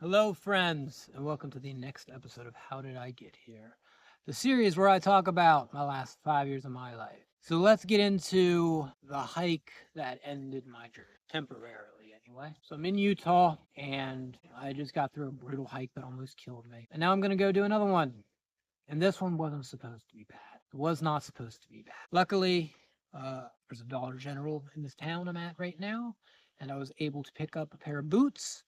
Hello, friends, and welcome to the next episode of How Did I Get Here? The series where I talk about my last 5 years of my life. So let's get into the hike that ended my journey, temporarily anyway. So I'm in Utah, and I just got through a brutal hike that almost killed me. And now I'm going to go do another one. And this one wasn't supposed to be bad. It was not supposed to be bad. Luckily, there's a Dollar General in this town I'm at right now, and I was able to pick up a pair of boots,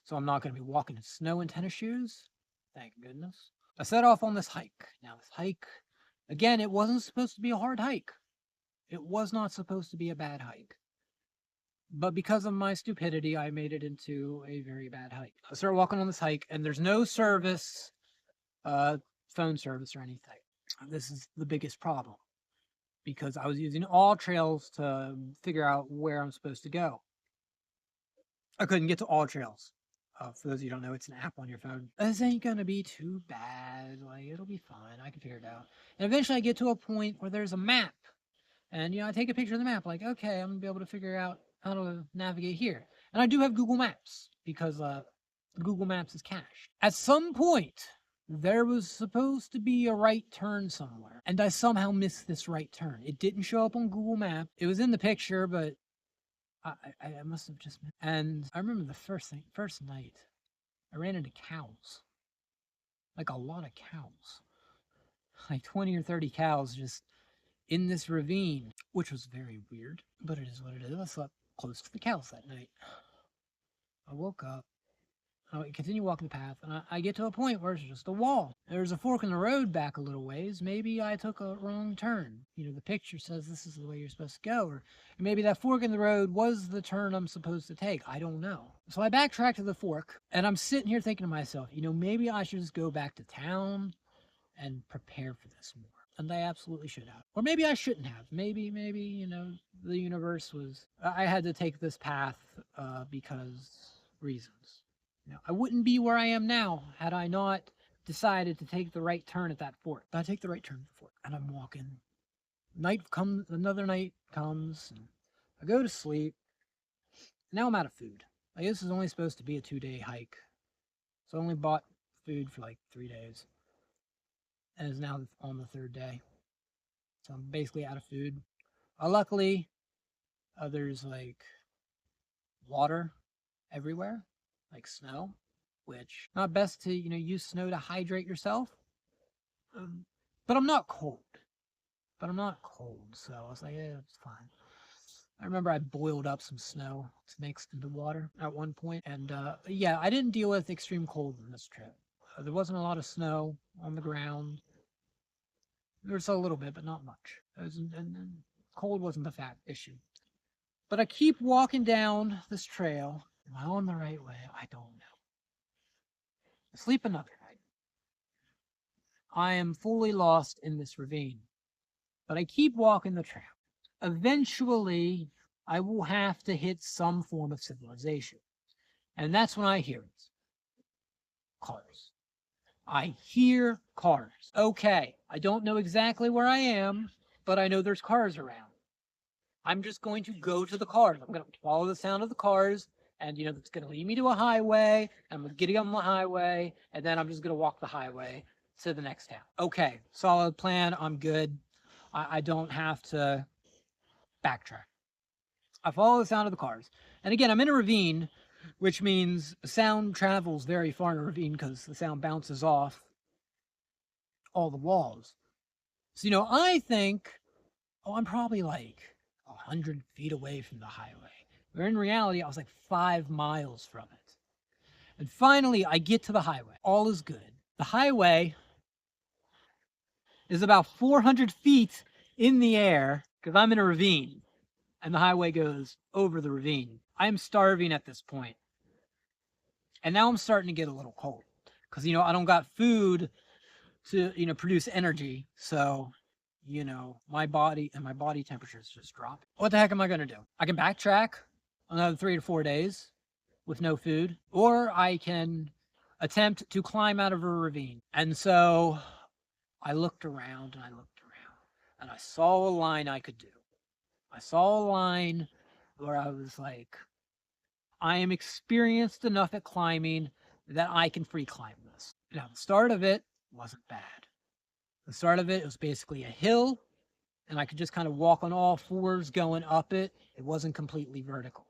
so I'm not going to be walking in snow in tennis shoes. Thank goodness. I set off on this hike. Now, this hike, again, it wasn't supposed to be a hard hike. It was not supposed to be a bad hike. But because of my stupidity, I made it into a very bad hike. I started walking on this hike, and there's no service, phone service or anything. This is the biggest problem because I was using all trails to figure out where I'm supposed to go. I couldn't get to all trails. For those of you who don't know, it's an app on your phone. This ain't gonna be too bad. Like, it'll be fine. I can figure it out. And eventually I get to a point where there's a map. And, I take a picture of the map, like, okay, I'm gonna be able to figure out how to navigate here. And I do have Google Maps because Google Maps is cached. At some point, there was supposed to be a right turn somewhere. And I somehow missed this right turn. It didn't show up on Google Maps. It was in the picture, but I must have just missed. And I remember the first night, I ran into cows. Like a lot of cows. Like 20 or 30 cows just in this ravine, which was very weird, but it is what it is. I slept close to the cows that night. I woke up, I continue walking the path, and I get to a point where it's just a wall. There's a fork in the road back a little ways. Maybe I took a wrong turn. The picture says this is the way you're supposed to go, or maybe that fork in the road was the turn I'm supposed to take. I don't know. So I backtrack to the fork, and I'm sitting here thinking to myself, maybe I should just go back to town and prepare for this more. And I absolutely should have. Or maybe I shouldn't have. Maybe, the universe was, I had to take this path because reasons. I wouldn't be where I am now had I not decided to take the right turn at that fork. I take the right turn at the fork, and I'm walking. Another night comes, and I go to sleep. Now I'm out of food. I guess this is only supposed to be a 2-day hike. So I only bought food for like 3 days. And it's now on the third day. So I'm basically out of food. Luckily, there's like water everywhere, like snow, which not best to, use snow to hydrate yourself. But I'm not cold. So I was like, yeah, it's fine. I remember I boiled up some snow to mix into water at one point. And yeah, I didn't deal with extreme cold on this trip. There wasn't a lot of snow on the ground. There was a little bit, but not much. And cold wasn't the issue. But I keep walking down this trail. Am I on the right way? I don't know. I sleep another night. I am fully lost in this ravine. But I keep walking the trail. Eventually, I will have to hit some form of civilization. And that's when I hear it. Cars. I hear cars. Okay, I don't know exactly where I am, but I know there's cars around. I'm just going to go to the cars. I'm going to follow the sound of the cars, and it's going to lead me to a highway. I'm going to get on the highway, and then I'm just going to walk the highway to the next town. Okay, solid plan. I'm good. I don't have to backtrack. I follow the sound of the cars. And again, I'm in a ravine, which means sound travels very far in a ravine because the sound bounces off all the walls. So, I think, I'm probably like 100 feet away from the highway. Where in reality, I was like 5 miles from it. And finally, I get to the highway. All is good. The highway is about 400 feet in the air because I'm in a ravine. And the highway goes over the ravine. I am starving at this point. And now I'm starting to get a little cold. Because, I don't got food to, produce energy. So, my body temperature is just dropping. What the heck am I going to do? I can backtrack another 3 to 4 days with no food. Or I can attempt to climb out of a ravine. And so I looked around and and I saw a line I could do. I saw a line where I was like, I am experienced enough at climbing that I can free climb this. Now, the start of it wasn't bad. The start of it was basically a hill, and I could just kind of walk on all fours going up it. It wasn't completely vertical.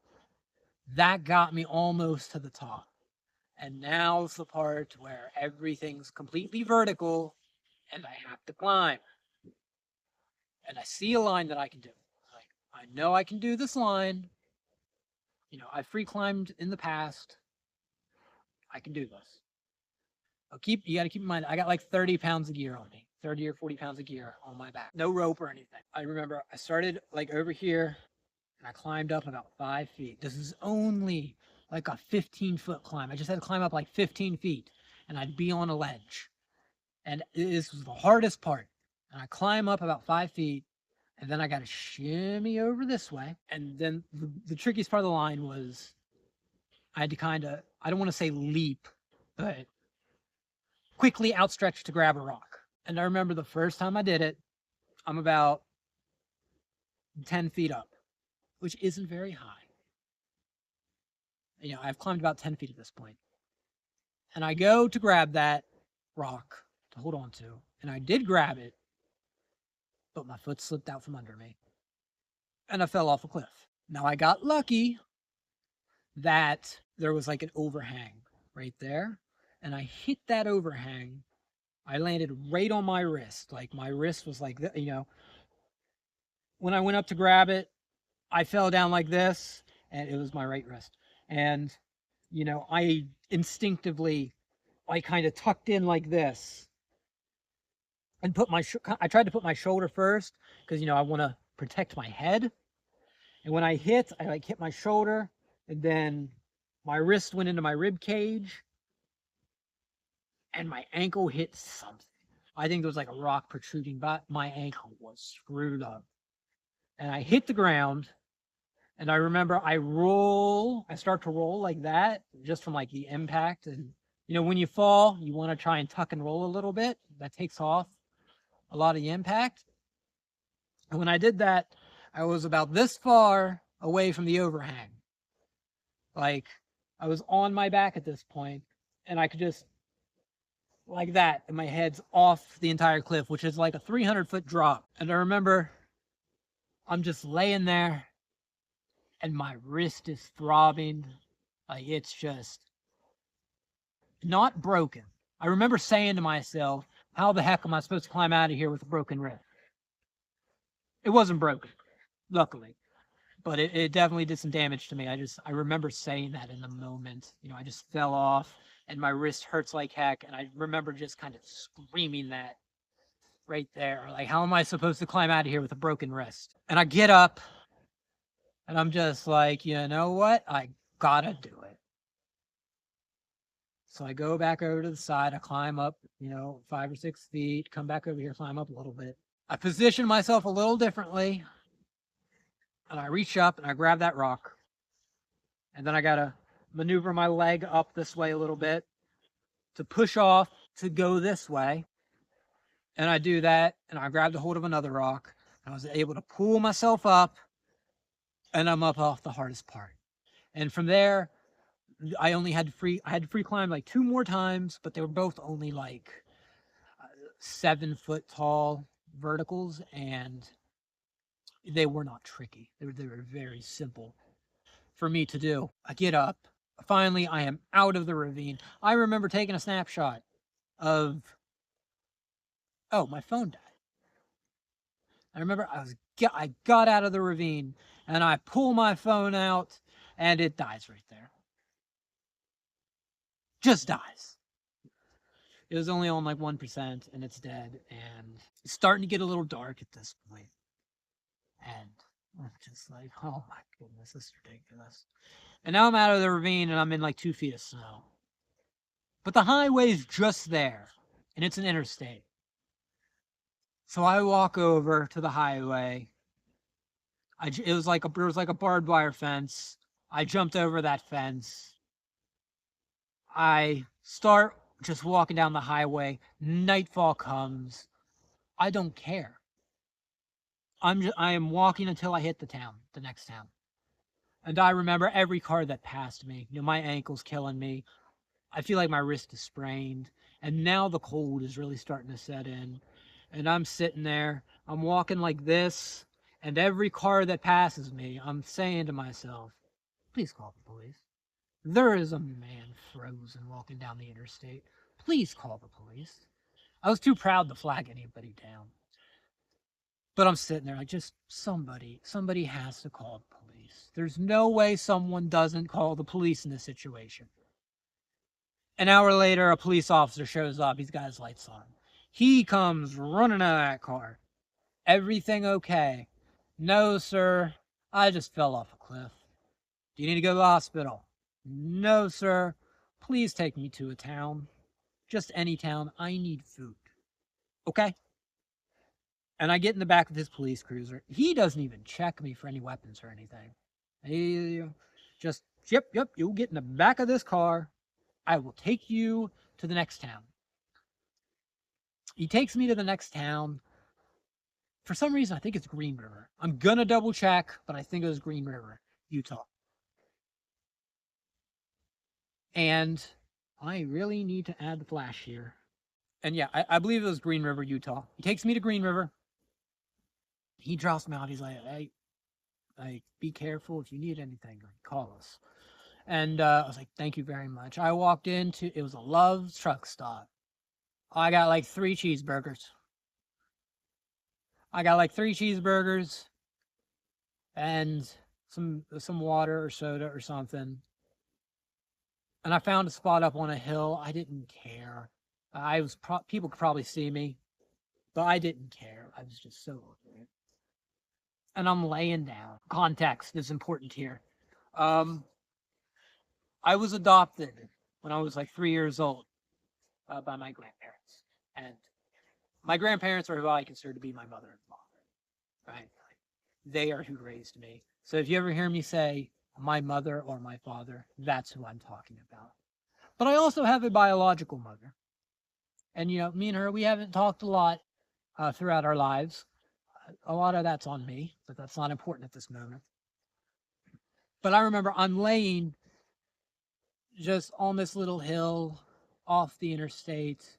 That got me almost to the top. And now's the part where everything's completely vertical and I have to climb. And I see a line that I can do. Like, I know I can do this line. You know, I free climbed in the past. I can do this. You got to keep in mind, I got like 30 pounds of gear on me, 30 or 40 pounds of gear on my back. No rope or anything. I remember I started like over here and I climbed up about 5 feet. This is only like a 15-foot climb. I just had to climb up like 15 feet and I'd be on a ledge. And this was the hardest part. And I climb up about 5 feet and then I got to shimmy over this way. And then the trickiest part of the line was I had to kind of, I don't want to say leap, but quickly outstretch to grab a rock. And I remember the first time I did it, I'm about 10 feet up, which isn't very high. You know, I've climbed about 10 feet at this point. And I go to grab that rock to hold on to, and I did grab it, but my foot slipped out from under me, and I fell off a cliff. Now, I got lucky that there was like an overhang right there, and I hit that overhang. I landed right on my wrist. Like, my wrist was like, you know, when I went up to grab it, I fell down like this, and it was my right wrist. And, you know, I instinctively, I kind of tucked in like this and I tried to put my shoulder first because, you know, I want to protect my head. And when I hit my shoulder, and then my wrist went into my rib cage and my ankle hit something. I think there was like a rock protruding, but my ankle was screwed up. And I hit the ground, and I remember I start to roll like that just from like the impact. And, you know, when you fall, you want to try and tuck and roll a little bit. That takes off a lot of the impact. And when I did that, I was about this far away from the overhang. Like, I was on my back at this point, and I could just, like that, and my head's off the entire cliff, which is like a 300-foot drop. And I remember I'm just laying there, and my wrist is throbbing. Like, it's just not broken. I remember saying to myself, how the heck am I supposed to climb out of here with a broken wrist? It wasn't broken, luckily, but it definitely did some damage to me. I remember saying that in the moment. You know, I just fell off and my wrist hurts like heck. And I remember just kind of screaming that right there. Like, how am I supposed to climb out of here with a broken wrist? And I get up and I'm just like, you know what? I gotta do it. So I go back over to the side. I climb up, you know, 5 or 6 feet, come back over here, climb up a little bit. I position myself a little differently. And I reach up and I grab that rock. And then I got to maneuver my leg up this way a little bit to push off to go this way. And I do that, and I grabbed a hold of another rock. And I was able to pull myself up, and I'm up off the hardest part. And from there, I had to free climb like 2 more times, but they were both only like 7-foot tall verticals, and they were not tricky. They were very simple for me to do. I get up. Finally, I am out of the ravine. I remember taking a snapshot of, oh, my phone died. I remember I got out of the ravine, and I pull my phone out, and it dies right there. Just dies. It was only on like 1%, and it's dead, and it's starting to get a little dark at this point. And I'm just like, oh my goodness, this is ridiculous. And now I'm out of the ravine, and I'm in like 2 feet of snow. But the highway's just there, and it's an interstate. So I walk over to the highway. It was like a barbed wire fence. I jumped over that fence. I start just walking down the highway. Nightfall comes. I don't care. I am walking until I hit the next town. And I remember every car that passed me. You know, my ankle's killing me. I feel like my wrist is sprained, and now the cold is really starting to set in. And I'm sitting there, I'm walking like this, and every car that passes me, I'm saying to myself, please call the police. There is a man frozen walking down the interstate. Please call the police. I was too proud to flag anybody down. But I'm sitting there like, just somebody has to call the police. There's no way someone doesn't call the police in this situation. An hour later, a police officer shows up. He's got his lights on. He comes running out of that car. Everything okay? No, sir. I just fell off a cliff. Do you need to go to the hospital? No, sir. Please take me to a town. Just any town. I need food. Okay? And I get in the back of his police cruiser. He doesn't even check me for any weapons or anything. He just, yep, you'll get in the back of this car. I will take you to the next town. He takes me to the next town. For some reason, I think it's Green River. I'm gonna double check, but I think it was Green River, Utah. And I really need to add the flash here. And yeah, I believe it was Green River, Utah. He takes me to Green River. He drops me out. He's like, be careful. If you need anything, call us. And I was like, thank you very much. I walked into, it was a Love's truck stop. I got like 3 cheeseburgers. And some water or soda or something. And I found a spot up on a hill. I didn't care. People could probably see me, but I didn't care. I was just so over it. And I'm laying down. Context is important here. I was adopted when I was like 3 years old by my grandparents, and my grandparents are who I consider to be my mother and father. Right? They are who raised me. So if you ever hear me say my mother or my father, that's who I'm talking about. But I also have a biological mother. And, me and her, we haven't talked a lot throughout our lives. A lot of that's on me, but that's not important at this moment. But I remember I'm laying just on this little hill off the interstate.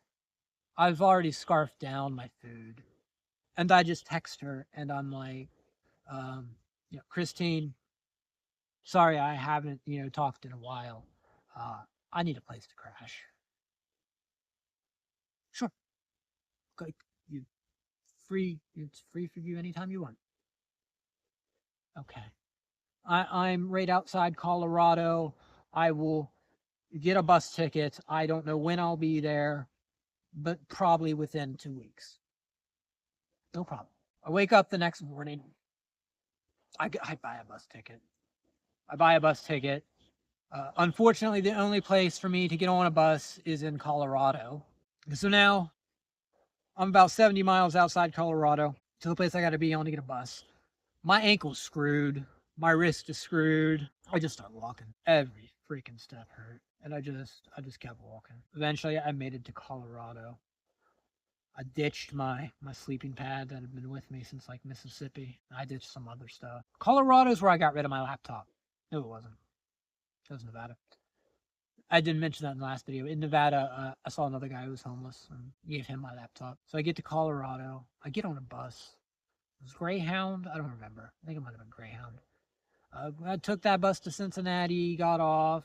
I've already scarfed down my food. And I just text her and I'm like, Christine, sorry I haven't, talked in a while. I need a place to crash. Sure. Like, it's free for you anytime you want. Okay. I'm right outside Colorado. I will get a bus ticket. I don't know when I'll be there, but probably within 2 weeks. No problem. I wake up the next morning. I buy a bus ticket. Unfortunately, the only place for me to get on a bus is in Colorado. So now I'm about 70 miles outside Colorado to the place I got to be on to get a bus. My ankle's screwed. My wrist is screwed. I just started walking. Every freaking step hurt. And I just kept walking. Eventually, I made it to Colorado. I ditched my sleeping pad that had been with me since like Mississippi. I ditched some other stuff. Colorado's where I got rid of my laptop. No, it wasn't. It was Nevada. I didn't mention that in the last video. In Nevada, I saw another guy who was homeless and gave him my laptop. So I get to Colorado. I get on a bus. It was Greyhound. I don't remember. I think it might have been Greyhound. I took that bus to Cincinnati, got off.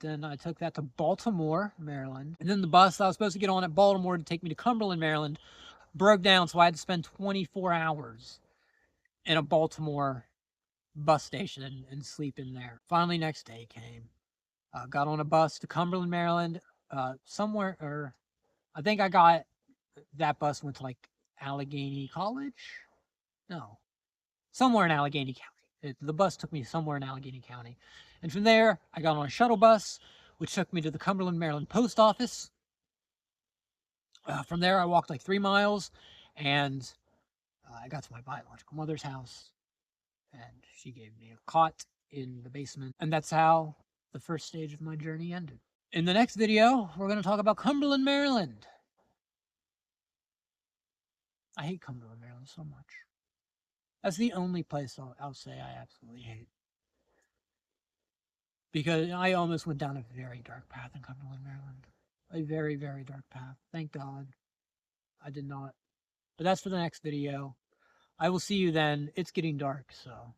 Then I took that to Baltimore, Maryland. And then the bus I was supposed to get on at Baltimore to take me to Cumberland, Maryland, broke down. So I had to spend 24 hours in a Baltimore bus station and sleep in there. Finally, next day came. Got on a bus to Cumberland, Maryland. I think I got that bus went to like Allegheny College. No, somewhere in Allegheny County. The bus took me somewhere in Allegheny County. And from there, I got on a shuttle bus, which took me to the Cumberland, Maryland post office. From there, I walked like 3 miles, and I got to my biological mother's house, and she gave me a cot in the basement. And that's how the first stage of my journey ended. In the next video, we're going to talk about Cumberland, Maryland. I hate Cumberland, Maryland so much. That's the only place I'll say I absolutely hate. because I almost went down a very dark path in Cumberland, Maryland. A very, very dark path. Thank God I did not. But that's for the next video. I will see you then. It's getting dark, so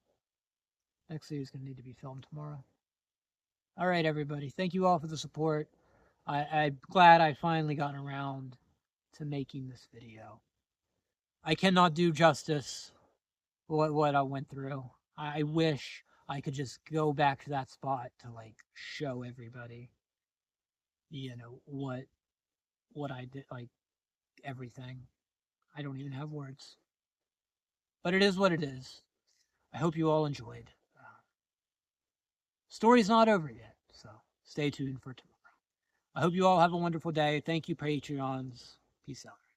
next video is going to need to be filmed tomorrow. All right, everybody. Thank you all for the support. I'm glad I finally got around to making this video. I cannot do justice what I went through. I wish I could just go back to that spot to like show everybody, what I did, like everything. I don't even have words. But it is what it is. I hope you all enjoyed. Story's not over yet, so stay tuned for tomorrow. I hope you all have a wonderful day. Thank you, Patreons. Peace out.